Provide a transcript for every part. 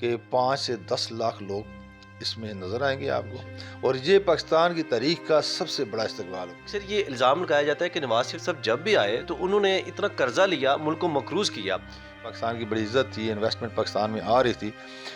کہ 5 سے 10 لاکھ لوگ اس میں نظر آئیں گے آپ کو، اور یہ پاکستان کی تاریخ کا سب سے بڑا استقبال ہوگا۔ سر یہ الزام لگایا جاتا ہے کہ نواز شریف صاحب جب بھی آئے تو انہوں نے اتنا قرضہ لیا، ملک کو مقروض کیا۔ پاکستان کی بڑی عزت تھی، انویسٹمنٹ پاکستان میں آ رہی تھی،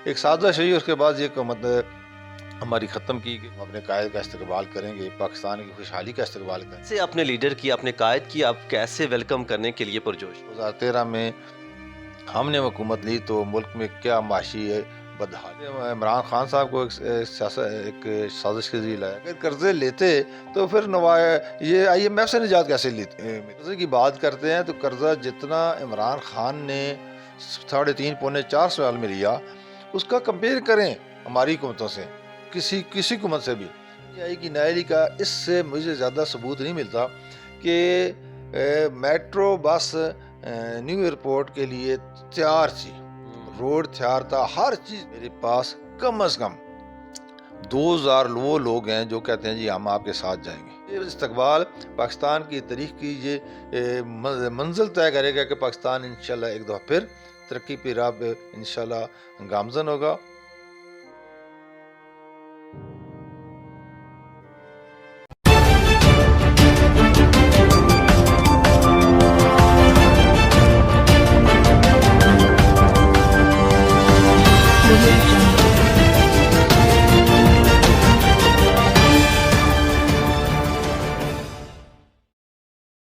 ایک سازش شہی اس کے بعد یہ حکومت ہماری ختم کی کہ ہم اپنے قائد کا استقبال کریں گے، پاکستان کی خوشحالی کا استقبال کریں گے۔ سے اپنے لیڈر کی، اپنے قائد کی آپ کیسے ویلکم کرنے کے لیے پرجوش؟ 2013 میں ہم نے حکومت لی تو ملک میں کیا معاشی بدحالی، عمران خان صاحب کو ایک سازش کے ذریعے لایا۔ اگر قرضے لیتے تو پھر یہ آئی ایم ایف سے نجات کیسے لیتے؟ قرضے کی بات کرتے ہیں تو قرضہ جتنا عمران خان نے 3.5 پونے 4 سال میں لیا، اس کا کمپیئر کریں ہماری حکومتوں سے، کسی حکومت سے بھی آئی کی نائلی کا، اس سے مجھے زیادہ ثبوت نہیں ملتا کہ میٹرو بس نیو ایئرپورٹ کے لیے تیار تھی، روڈ تیار تھا، ہر چیز میرے پاس۔ کم از کم 2000 وہ لوگ ہیں جو کہتے ہیں جی ہم آپ کے ساتھ جائیں گے۔ یہ استقبال پاکستان کی تاریخ کی یہ منزل طے کرے گا کہ پاکستان انشاءاللہ ایک دفعہ پھر ترقی پہ راہ پہ انشاءاللہ گامزن ہوگا۔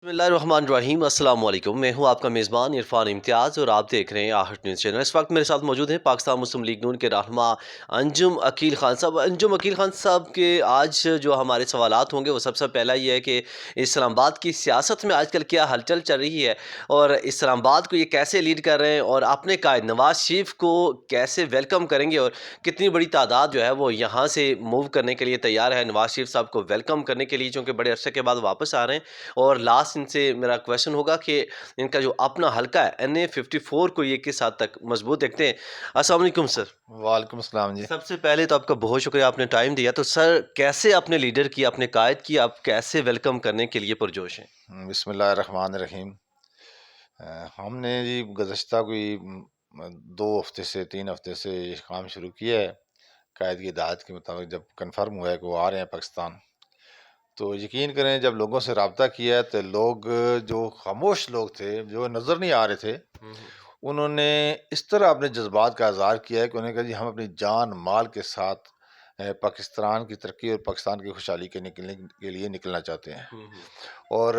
بسم اللہ الرحمن الرحیم، السلام علیکم، میں ہوں آپ کا میزبان عرفان امتیاز اور آپ دیکھ رہے ہیں آہٹ نیوز چینل۔ اس وقت میرے ساتھ موجود ہیں پاکستان مسلم لیگ نون کے رہنما انجم عقیل خان صاحب۔ انجم عقیل خان صاحب کے آج جو ہمارے سوالات ہوں گے وہ سب سے پہلا یہ ہے کہ اسلام آباد کی سیاست میں آج کل کیا ہلچل چل رہی ہے اور اسلام آباد کو یہ کیسے لیڈ کر رہے ہیں اور اپنے قائد نواز شریف کو کیسے ویلکم کریں گے اور کتنی بڑی تعداد جو ہے وہ یہاں سے موو کرنے کے لیے تیار ہے نواز شریف صاحب کو ویلکم کرنے کے لیے، چونکہ بڑے عرصے کے بعد واپس آ رہے ہیں۔ اور لاسٹ ان سے میرا کویشچن ہوگا کہ ان کا جو اپنا حلقہ ہے NA 54 کو یہ کس حد تک مضبوط دیکھتے ہیں۔ السلام علیکم سر۔ وعلیکم السلام جی۔ سب سے پہلے تو آپ کا بہت شکریہ، آپ نے ٹائم دیا۔ تو سر کیسے اپنے لیڈر کی، اپنے قائد کی آپ کیسے ویلکم کرنے کے لیے پرجوش ہیں؟ بسم اللہ الرحمن الرحیم۔ ہم نے جی گزشتہ کوئی 2 ہفتے سے 3 ہفتے سے یہ کام شروع کیا ہے، قائد کی ہدایت کے مطابق جب کنفرم ہوا ہے کہ وہ آ رہے ہیں پاکستان، تو یقین کریں جب لوگوں سے رابطہ کیا ہے تو لوگ جو خاموش لوگ تھے، جو نظر نہیں آ رہے تھے، انہوں نے اس طرح اپنے جذبات کا اظہار کیا ہے کہ انہوں نے کہا جی ہم اپنی جان مال کے ساتھ پاکستان کی ترقی اور پاکستان کی خوشحالی کے لیے نکلنا چاہتے ہیں، اور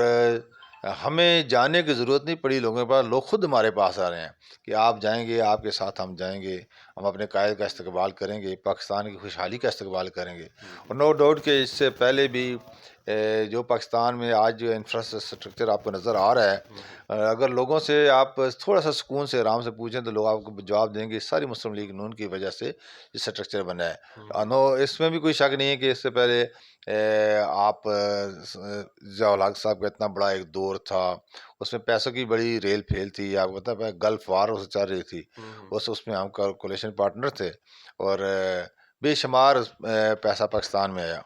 ہمیں جانے کی ضرورت نہیں پڑی لوگوں کے پاس، لوگ خود ہمارے پاس آ رہے ہیں کہ آپ جائیں گے، آپ کے ساتھ ہم جائیں گے، ہم اپنے قائد کا استقبال کریں گے، پاکستان کی خوشحالی کا استقبال کریں گے۔ اور نو ڈاؤٹ کہ اس سے پہلے بھی جو پاکستان میں آج جو انفراسٹرکچر آپ کو نظر آ رہا ہے، اگر لوگوں سے آپ تھوڑا سا سکون سے آرام سے پوچھیں تو لوگ آپ کو جواب دیں گے ساری مسلم لیگ نون کی وجہ سے یہ اسٹرکچر بنا ہے۔ نو، اس میں بھی کوئی شک نہیں ہے کہ اس سے پہلے آپ ضیاء الحق صاحب کا اتنا بڑا ایک دور تھا، اس میں پیسوں کی بڑی ریل پھیل تھی، آپ کو پتہ ہے گلف وار اس چل رہی تھی، اس میں ہم کولیشن پارٹنر تھے اور بے شمار پیسہ پاکستان میں آیا،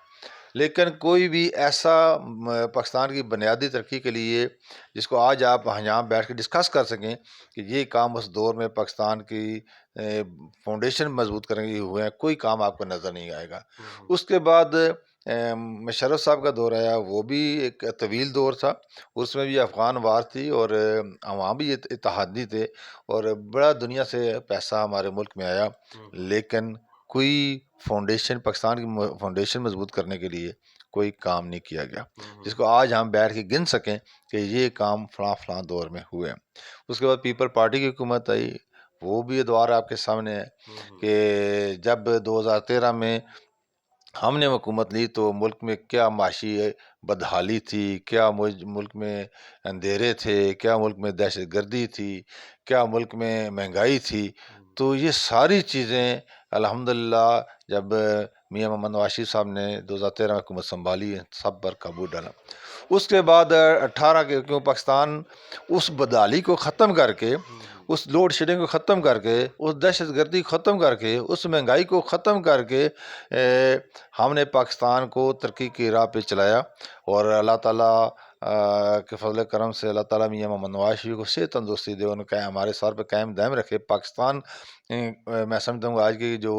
لیکن کوئی بھی ایسا پاکستان کی بنیادی ترقی کے لیے جس کو آج آپ یہاں بیٹھ کے ڈسکس کر سکیں کہ یہ کام اس دور میں پاکستان کی فاؤنڈیشن مضبوط کرنے کے ہوئے ہیں، کوئی کام آپ کو نظر نہیں آئے گا۔ اس کے بعد مشرف صاحب کا دور آیا، وہ بھی ایک طویل دور تھا، اس میں بھی افغان وار تھی اور وہاں بھی اتحادی تھے اور بڑا دنیا سے پیسہ ہمارے ملک میں آیا، لیکن کوئی فاؤنڈیشن، پاکستان کی فاؤنڈیشن مضبوط کرنے کے لیے کوئی کام نہیں کیا گیا جس کو آج ہم بیٹھ کے گن سکیں کہ یہ کام فلاں فلاں دور میں ہوئے ہیں۔ اس کے بعد پیپل پارٹی کی حکومت آئی، وہ بھی ادوار آپ کے سامنے ہے کہ جب 2013 میں ہم نے حکومت لی تو ملک میں کیا معاشی بدحالی تھی، کیا ملک میں اندھیرے تھے، کیا ملک میں دہشت گردی تھی، کیا ملک میں مہنگائی تھی، تو یہ ساری چیزیں الحمدللہ جب میاں محمد نواز شریف صاحب نے 2013 میں حکومت سنبھالی، سب پر قابو ڈالا۔ اس کے بعد 18 کے کیوں پاکستان اس بدحالی کو ختم کر کے، اس لوڈ شیڈنگ کو ختم کر کے، اس دہشت گردی کو ختم کر کے، اس مہنگائی کو ختم کر کے ہم نے پاکستان کو ترقی کی راہ پہ چلایا اور اللہ تعالیٰ کے فضل کرم سے اللہ تعالیٰ میاں محمد نواز شریف کو صحت تندرستی دے، ان کا ہمارے سر پہ قائم دائم رکھے۔ پاکستان میں سمجھتا ہوں آج کی جو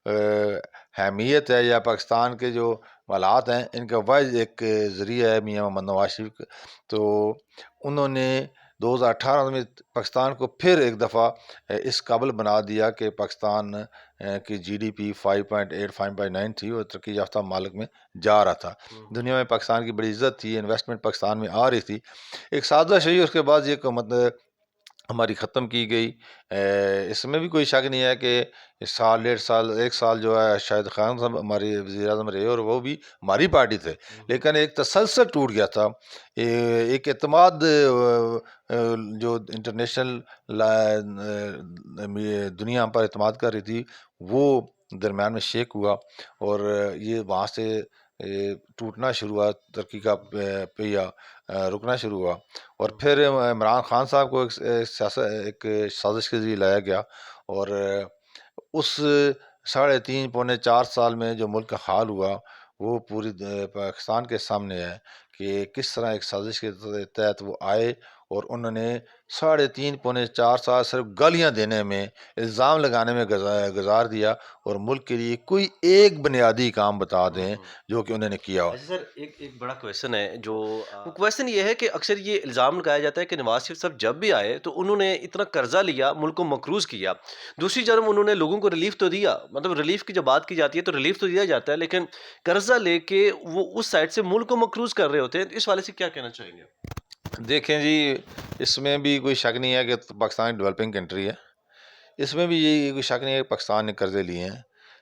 اہمیت ہے یا پاکستان کے جو حالات ہیں، ان کا واحد ایک ذریعہ ہے میاں محمد نواز شریف۔ تو انہوں نے 2018 میں پاکستان کو پھر ایک دفعہ اس قابل بنا دیا کہ پاکستان کی جی ڈی پی 5.8 5.9 تھی اور ترقی یافتہ ممالک میں جا رہا تھا۔ دنیا میں پاکستان کی بڑی عزت تھی، انویسٹمنٹ پاکستان میں آ رہی تھی۔ ایک سازش ہوئی، اس کے بعد یہ حکومت ہماری ختم کی گئی۔ اس میں بھی کوئی شک نہیں ہے کہ سال 1.5 سال 1 سال جو ہے شاہد خان صاحب ہمارے وزیر اعظم رہے اور وہ بھی ہماری پارٹی تھے، لیکن ایک تسلسل ٹوٹ گیا تھا، ایک اعتماد جو انٹرنیشنل دنیا ہم پر اعتماد کر رہی تھی وہ درمیان میں شیک ہوا، اور یہ وہاں سے ٹوٹنا شروع ہوا، ترقی کا پہیہ رکنا شروع ہوا۔ اور پھر عمران خان صاحب کو ایک سازش کے ذریعے لایا گیا، اور اس 3.5 پونے 4 سال میں جو ملک کا حال ہوا وہ پوری پاکستان کے سامنے ہے کہ کس طرح ایک سازش کے تحت وہ آئے، اور انہوں نے 3.5 پونے 4 سال صرف گالیاں دینے میں، الزام لگانے میں گزار دیا، اور ملک کے لیے کوئی ایک بنیادی کام بتا دیں جو کہ انہوں نے کیا ہو۔ اچھا سر، ایک بڑا کویشچن ہے جو وہ کویشچن یہ ہے کہ اکثر یہ الزام لگایا جاتا ہے کہ نواز شریف صاحب جب بھی آئے تو انہوں نے اتنا قرضہ لیا، ملک کو مقروض کیا، دوسری جانب انہوں نے لوگوں کو ریلیف تو دیا، مطلب ریلیف کی جب بات کی جاتی ہے تو ریلیف تو دیا جاتا ہے، لیکن قرضہ لے کے وہ اس سائڈ سے ملک کو مقروض کر رہے ہوتے ہیں، اس والے سے کیا کہنا چاہیں گے؟ دیکھیں جی، اس میں بھی کوئی شک نہیں ہے کہ پاکستان ڈیولپنگ کنٹری ہے، اس میں بھی یہ کوئی شک نہیں ہے کہ پاکستان نے قرضے لیے ہیں،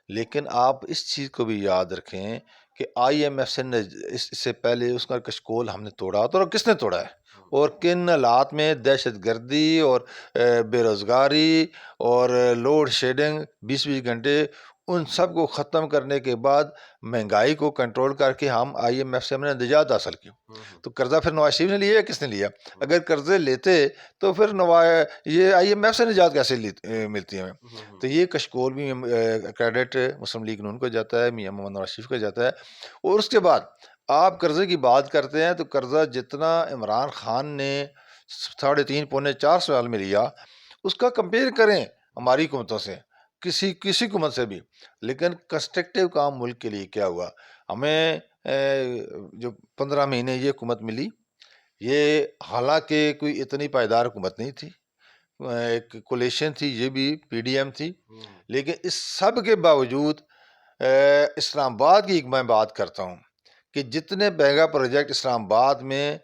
لیکن آپ اس چیز کو بھی یاد رکھیں کہ آئی ایم ایف سے اس سے پہلے اس کا کشکول ہم نے توڑا، تو کس نے توڑا ہے، اور کن حالات میں دہشت گردی اور بے روزگاری اور لوڈ شیڈنگ 20 20 گھنٹے، ان سب کو ختم کرنے کے بعد مہنگائی کو کنٹرول کر کے ہم آئی ایم ایف سے ہم نے نجات حاصل کی۔ تو قرضہ پھر نواز شریف نے لیا یا کس نے لیا؟ اگر قرضے لیتے تو پھر یہ آئی ایم ایف سے نجات کیسے ملتی ہے ہمیں؟ تو یہ کشکول بھی کریڈٹ مسلم لیگ نون کو جاتا ہے، میاں محمد نواز شریف کو جاتا ہے۔ اور اس کے بعد آپ قرضے کی بات کرتے ہیں تو قرضہ جتنا عمران خان نے 3.5 پونے 4 سال میں لیا، اس کا کمپیئر کریں ہماری حکومتوں سے، کسی حکومت سے بھی، لیکن کنسٹرکٹیو کام ملک کے لیے کیا ہوا؟ ہمیں جو 15 مہینے یہ حکومت ملی، یہ حالانکہ کوئی اتنی پائیدار حکومت نہیں تھی، ایک کولیشن تھی، یہ بھی پی ڈی ایم تھی، لیکن اس سب کے باوجود اسلام آباد کی میں بات کرتا ہوں کہ جتنے بیگا پروجیکٹ اسلام آباد میں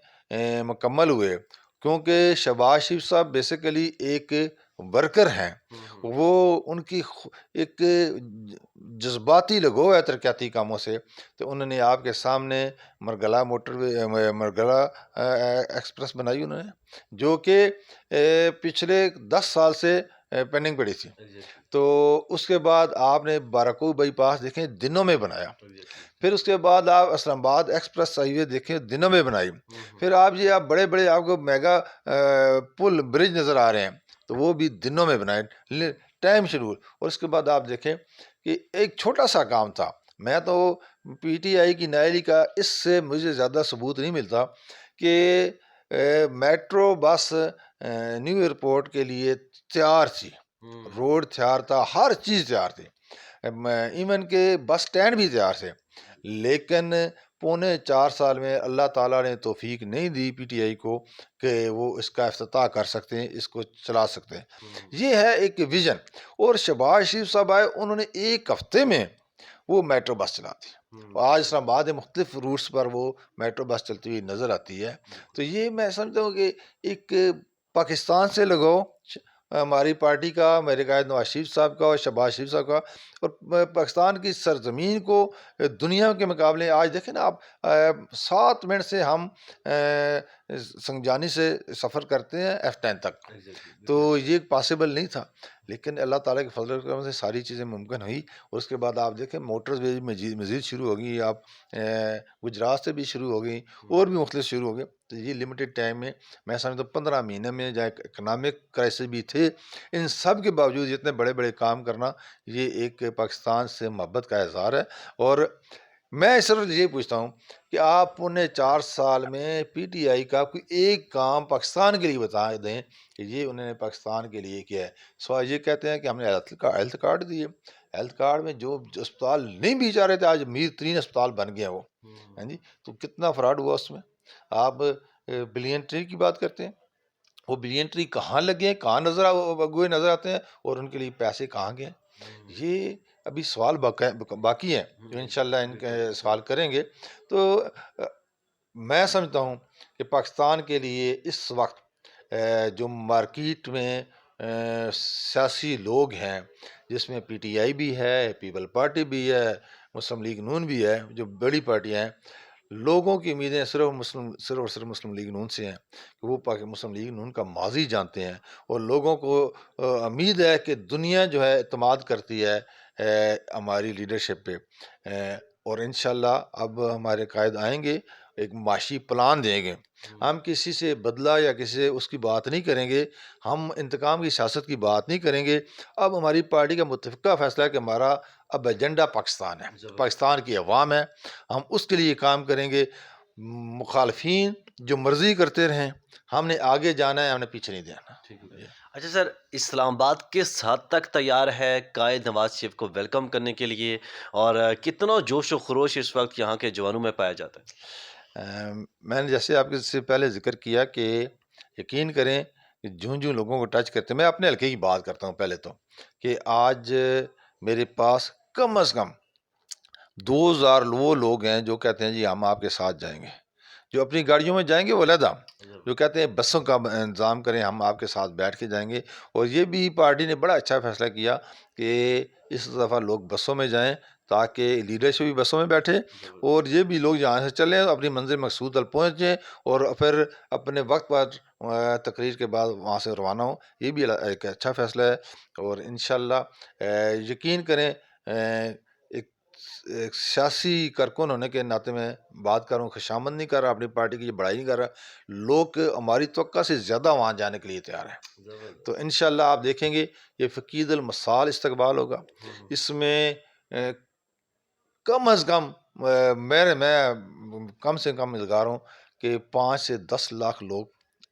مکمل ہوئے، کیونکہ شہباز شریف صاحب بیسیکلی ایک ورکر ہیں، وہ ان کی ایک جذباتی لگو ہے ترقیاتی کاموں سے، تو انہوں نے آپ کے سامنے مرگلہ مرگلہ ایکسپریس بنائی انہوں نے، جو کہ پچھلے 10 سال سے پینڈنگ پڑی تھی۔ تو اس کے بعد آپ نے باراکو بائی پاس دیکھیں دنوں میں بنایا، پھر اس کے بعد آپ اسلام آباد ایکسپریس ہائی وے دیکھیں دنوں میں بنائی، پھر آپ بڑے بڑے آپ کو میگا پل برج نظر آ رہے ہیں تو وہ بھی دنوں میں بنائے، ٹائم شیڈول۔ اور اس کے بعد آپ دیکھیں کہ ایک چھوٹا سا کام تھا، میں تو پی ٹی آئی کی نائلی کا اس سے مجھے زیادہ ثبوت نہیں ملتا کہ میٹرو بس نیو ایئرپورٹ کے لیے تیار تھی، روڈ تیار تھا، ہر چیز تیار تھی، ایون کہ بس سٹینڈ بھی تیار تھے، لیکن 3.25 سال میں اللہ تعالیٰ نے توفیق نہیں دی پی ٹی آئی کو کہ وہ اس کا افتتاح کر سکتے ہیں، اس کو چلا سکتے ہیں۔ یہ ہے ایک ویژن۔ اور شہباز شریف صاحب آئے، انہوں نے ایک ہفتے میں وہ میٹرو بس چلا دی، آج اسلام آباد مختلف روٹس پر وہ میٹرو بس چلتی ہوئی نظر آتی ہے۔ تو یہ میں سمجھتا ہوں کہ ایک پاکستان سے لگاؤ ہماری پارٹی کا، میرے قائد نواز شریف صاحب کا اور شہباز شریف صاحب کا، اور پاکستان کی سرزمین کو دنیا کے مقابلے آج دیکھیں نا آپ، 7 منٹ سے ہم سنگجانی سے سفر کرتے ہیں F10 تک، تو یہ پاسبل نہیں تھا، لیکن اللہ تعالیٰ کے فضل و کرم سے ساری چیزیں ممکن ہوئی۔ اور اس کے بعد آپ دیکھیں موٹرز بھی مزید شروع ہو گئی، آپ گجرات سے بھی شروع ہو گئی، اور بھی مختلف شروع ہو گئے۔ تو یہ لمیٹڈ ٹائم میں سمجھتا ہوں 15 مہینے میں، جہاں اکنامک کرائسس بھی تھے، ان سب کے باوجود اتنے بڑے بڑے کام کرنا، یہ ایک پاکستان سے محبت کا اظہار ہے۔ اور میں صرف یہ پوچھتا ہوں کہ آپ انہیں 4 سال میں پی ٹی آئی کا کوئی ایک کام پاکستان کے لیے بتا دیں کہ یہ انہوں نے پاکستان کے لیے کیا ہے. سوائے یہ کہتے ہیں کہ ہم نے ہیلتھ کارڈ دیے. ہیلتھ کارڈ میں جو اسپتال نہیں بھی جا رہے تھے آج امیر ترین اسپتال بن گیا وہ. ہاں جی، تو کتنا فراڈ ہوا اس میں. آپ بلین ٹری کی بات کرتے ہیں، وہ بلین ٹری کہاں لگے ہیں، کہاں نظر آتے ہیں، اور ان کے لیے پیسے کہاں گئے. یہ ابھی سوال باقی ہیں جو انشاءاللہ ان کے سوال کریں گے. تو میں سمجھتا ہوں کہ پاکستان کے لیے اس وقت جو مارکیٹ میں سیاسی لوگ ہیں، جس میں پی ٹی آئی بھی ہے، پیپل پارٹی بھی ہے، مسلم لیگ نون بھی ہے، جو بڑی پارٹیاں ہیں، لوگوں کی امیدیں صرف اور صرف مسلم لیگ نون سے ہیں کہ وہ مسلم لیگ نون کا ماضی جانتے ہیں. اور لوگوں کو امید ہے کہ دنیا جو ہے اعتماد کرتی ہے ہماری لیڈرشپ پہ. اور انشاءاللہ اب ہمارے قائد آئیں گے، ایک معاشی پلان دیں گے. ہم کسی سے بدلہ یا کسی سے اس کی بات نہیں کریں گے، ہم انتقام کی سیاست کی بات نہیں کریں گے. اب ہماری پارٹی کا متفقہ فیصلہ ہے کہ ہمارا اب ایجنڈا پاکستان ہے، پاکستان کی عوام ہے، ہم اس کے لیے کام کریں گے. مخالفین جو مرضی کرتے رہیں، ہم نے آگے جانا ہے، ہم نے پیچھے نہیں جانا. اچھا سر، اسلام آباد کس حد تک تیار ہے قائد نواز شریف کو ویلکم کرنے کے لیے، اور کتنا جوش و خروش اس وقت یہاں کے جوانوں میں پایا جاتا ہے؟ میں نے جیسے آپ کے سے پہلے ذکر کیا کہ یقین کریں کہ جوں لوگوں کو ٹچ کرتے ہیں، میں اپنے حلقے کی بات کرتا ہوں پہلے تو، کہ آج میرے پاس کم از کم 2000 وہ لوگ ہیں جو کہتے ہیں جی ہم آپ کے ساتھ جائیں گے. جو اپنی گاڑیوں میں جائیں گے وہ علیحدہ، جو کہتے ہیں بسوں کا انتظام کریں، ہم آپ کے ساتھ بیٹھ کے جائیں گے. اور یہ بھی پارٹی نے بڑا اچھا فیصلہ کیا کہ اس دفعہ لوگ بسوں میں جائیں تاکہ لیڈرشپ بھی بسوں میں بیٹھے، اور یہ بھی لوگ یہاں سے چلیں اپنی منزل مقصود تک پہنچیں اور پھر اپنے وقت پر تقریر کے بعد وہاں سے روانہ ہوں. یہ بھی ایک اچھا فیصلہ ہے. اور انشاءاللہ یقین کریں ایک سیاسی کارکن ہونے کے ناطے میں بات کر رہا ہوں، خوشامد نہیں کر رہا، اپنی پارٹی کی بڑائی نہیں کر رہا. لوگ ہماری توقع سے زیادہ وہاں جانے کے لیے تیار ہیں. تو انشاءاللہ آپ دیکھیں گے یہ فقید المثال استقبال ہوگا. اس میں کم از کم میں کم سے کم اظہار ہوں کہ 5 سے 10 لاکھ لوگ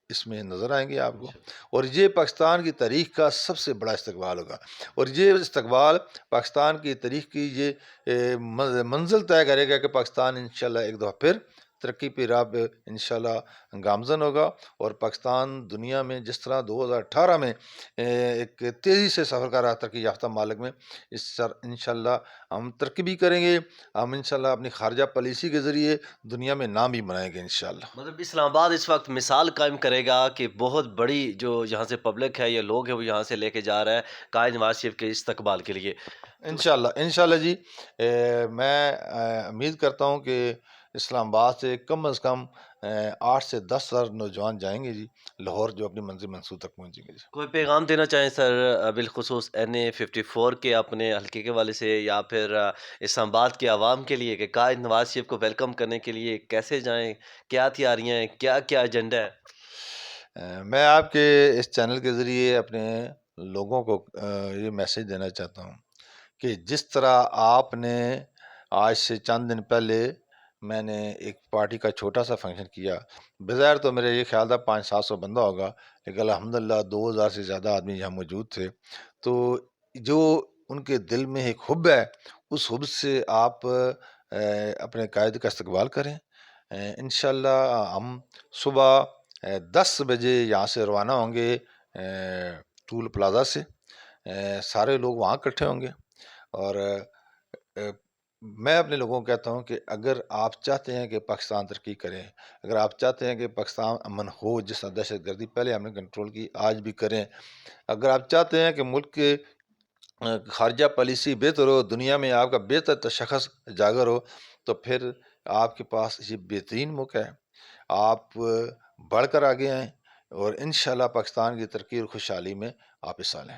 اس میں نظر آئیں گے آپ کو. اور یہ پاکستان کی تاریخ کا سب سے بڑا استقبال ہوگا. اور یہ استقبال پاکستان کی تاریخ کی یہ منزل طے کرے گا کہ پاکستان انشاءاللہ ایک دفعہ پھر ترقی پہ راہ پہ انشاءاللہ گامزن ہوگا. اور پاکستان دنیا میں جس طرح 2018 میں ایک تیزی سے سفر کر رہا ترقی یافتہ مالک میں، اس انشاءاللہ ہم ترقی بھی کریں گے. ہم انشاءاللہ اپنی خارجہ پالیسی کے ذریعے دنیا میں نام بھی بنائیں گے انشاءاللہ. مطلب اسلام آباد اس وقت مثال قائم کرے گا کہ بہت بڑی جو یہاں سے پبلک ہے یا لوگ ہیں وہ یہاں سے لے کے جا رہا ہے قائد نواز شریف کے استقبال کے لیے. انشاءاللہ جی. میں امید کرتا ہوں کہ اسلام آباد سے کم از کم 8 سے 10 ہزار نوجوان جائیں گے جی لاہور، جو اپنی منزل منصوب تک پہنچیں گے جی. کوئی پیغام دینا چاہیں سر بالخصوص NA 54 کے اپنے حلقے کے والے سے، یا پھر اسلام آباد کے عوام کے لیے کہ قائد نواز شریف کو ویلکم کرنے کے لیے کیسے جائیں، کیا تیاریاں ہیں، کیا کیا ایجنڈا ہے؟ میں آپ کے اس چینل کے ذریعے اپنے لوگوں کو یہ میسج دینا چاہتا ہوں کہ جس طرح آپ نے آج سے چند دن پہلے میں نے ایک پارٹی کا چھوٹا سا فنکشن کیا، بظاہر تو میرے یہ خیال تھا 500-700 بندہ ہوگا، لیکن الحمدللہ 2000 سے زیادہ آدمی یہاں موجود تھے. تو جو ان کے دل میں ایک حب ہے، اس حب سے آپ اپنے قائد کا استقبال کریں. انشاءاللہ ہم صبح 10 بجے یہاں سے روانہ ہوں گے ٹول پلازا سے. سارے لوگ وہاں اکٹھے ہوں گے. اور میں اپنے لوگوں کو کہتا ہوں کہ اگر آپ چاہتے ہیں کہ پاکستان ترقی کرے، اگر آپ چاہتے ہیں کہ پاکستان امن ہو، جس طرح دہشت گردی پہلے ہم نے کنٹرول کی آج بھی کریں، اگر آپ چاہتے ہیں کہ ملک کے خارجہ پالیسی بہتر ہو، دنیا میں آپ کا بہتر تشخص اجاگر ہو، تو پھر آپ کے پاس یہ بہترین موقع ہے. آپ بڑھ کر آگے آئیں اور انشاءاللہ پاکستان کی ترقی اور خوشحالی میں آپ حصہ لیں.